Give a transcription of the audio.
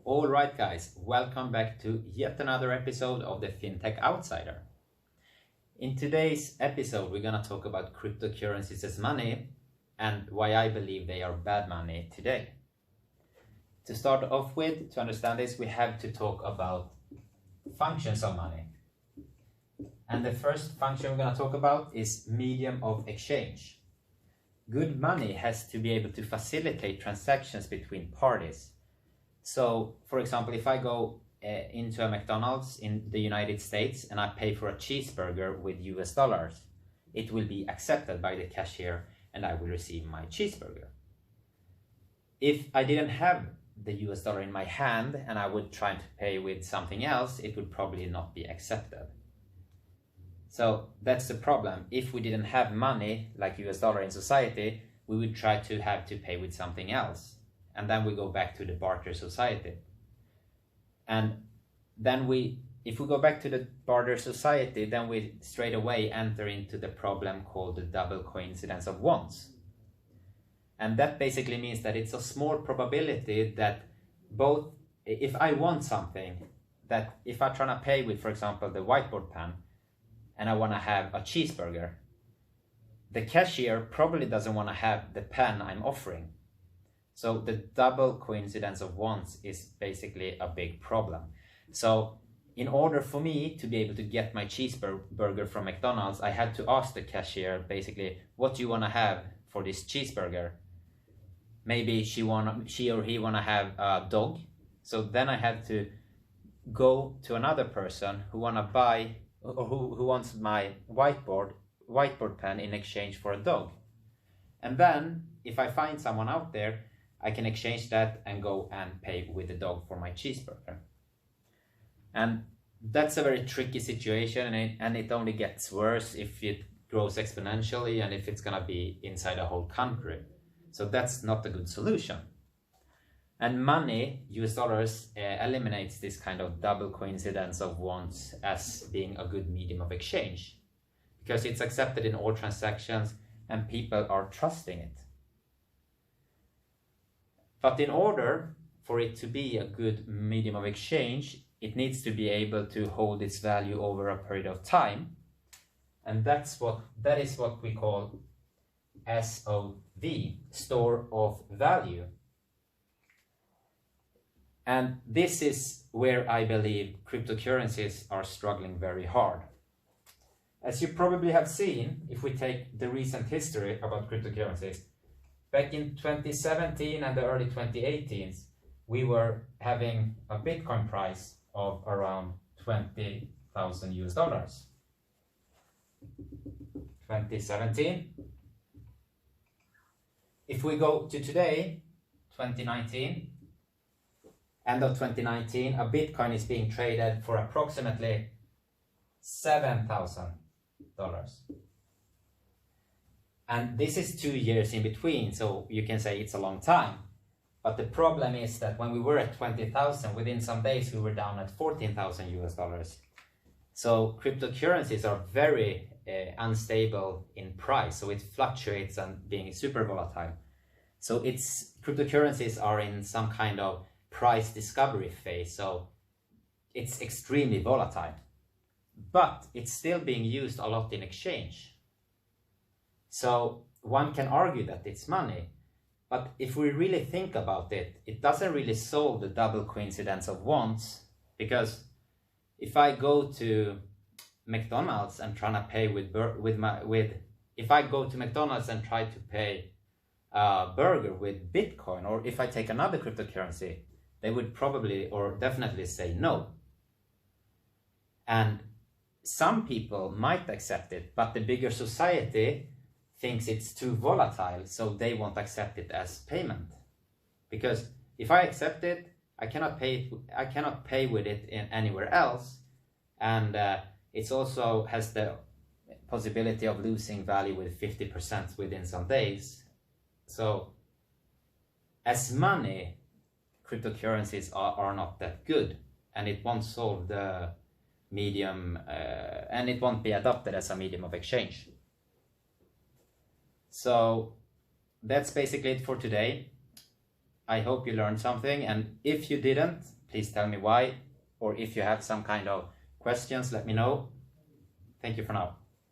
All right, guys, welcome back to yet another episode of the FinTech Outsider. In today's episode, we're going to talk about cryptocurrencies as money and why I believe they are bad money today. To start off with, to understand this, we have to talk about functions of money. And the first function we're going to talk about is medium of exchange. Good money has to be able to facilitate transactions between parties. So, for example, if I go into a McDonald's in the United States and I pay for a cheeseburger with US dollars, it will be accepted by the cashier and I will receive my cheeseburger. If I didn't have the US dollar in my hand and I would try to pay with something else, it would probably not be accepted. So that's the problem. If we didn't have money like US dollar in society, we would try to have to pay with something else. And then we go back to the barter society. And then if we go back to the barter society, then we straight away enter into the problem called the double coincidence of wants. And that basically means that it's a small probability that both, if I want something, that if I'm trying to pay with, for example, the whiteboard pen, and I want to have a cheeseburger, the cashier probably doesn't want to have the pen I'm offering. So the double coincidence of wants is basically a big problem. So in order for me to be able to get my cheeseburger from McDonald's, I had to ask the cashier basically, what do you want to have for this cheeseburger? Maybe she or he want to have a dog. So then I had to go to another person who want to buy or who wants my whiteboard pen in exchange for a dog. And then if I find someone out there, I can exchange that and go and pay with the dog for my cheeseburger. And that's a very tricky situation, and it only gets worse if it grows exponentially and if it's going to be inside a whole country. So that's not a good solution. And money, US dollars, eliminates this kind of double coincidence of wants as being a good medium of exchange, because it's accepted in all transactions and people are trusting it. But in order for it to be a good medium of exchange, it needs to be able to hold its value over a period of time. And that is what we call SOV, store of value. And this is where I believe cryptocurrencies are struggling very hard. As you probably have seen, if we take the recent history about cryptocurrencies, back in 2017 and the early 2018s, we were having a Bitcoin price of around 20,000 US dollars. 2017. If we go to today, 2019, end of 2019, a Bitcoin is being traded for approximately $7,000. And this is 2 years in between, so you can say it's a long time. But the problem is that when we were at 20,000, within some days we were down at 14,000 US dollars. So cryptocurrencies are very unstable in price, so it fluctuates and being super volatile. So cryptocurrencies are in some kind of price discovery phase, so it's extremely volatile. But it's still being used a lot in exchange. So one can argue that it's money, but if we really think about it, it doesn't really solve the double coincidence of wants, because if I go to McDonald's and try to pay if I go to McDonald's and try to pay a burger with Bitcoin, or if I take another cryptocurrency, they would probably or definitely say no. And some people might accept it, but the bigger society thinks it's too volatile, so they won't accept it as payment. Because if I accept it, I cannot pay with it in anywhere else, and it also has the possibility of losing value with 50% within some days. So as money, cryptocurrencies are not that good, and it won't solve the medium, and it won't be adopted as a medium of exchange. So that's basically it for today. I hope you learned something, and if you didn't, please tell me why, or if you have some kind of questions, let me know. Thank you for now.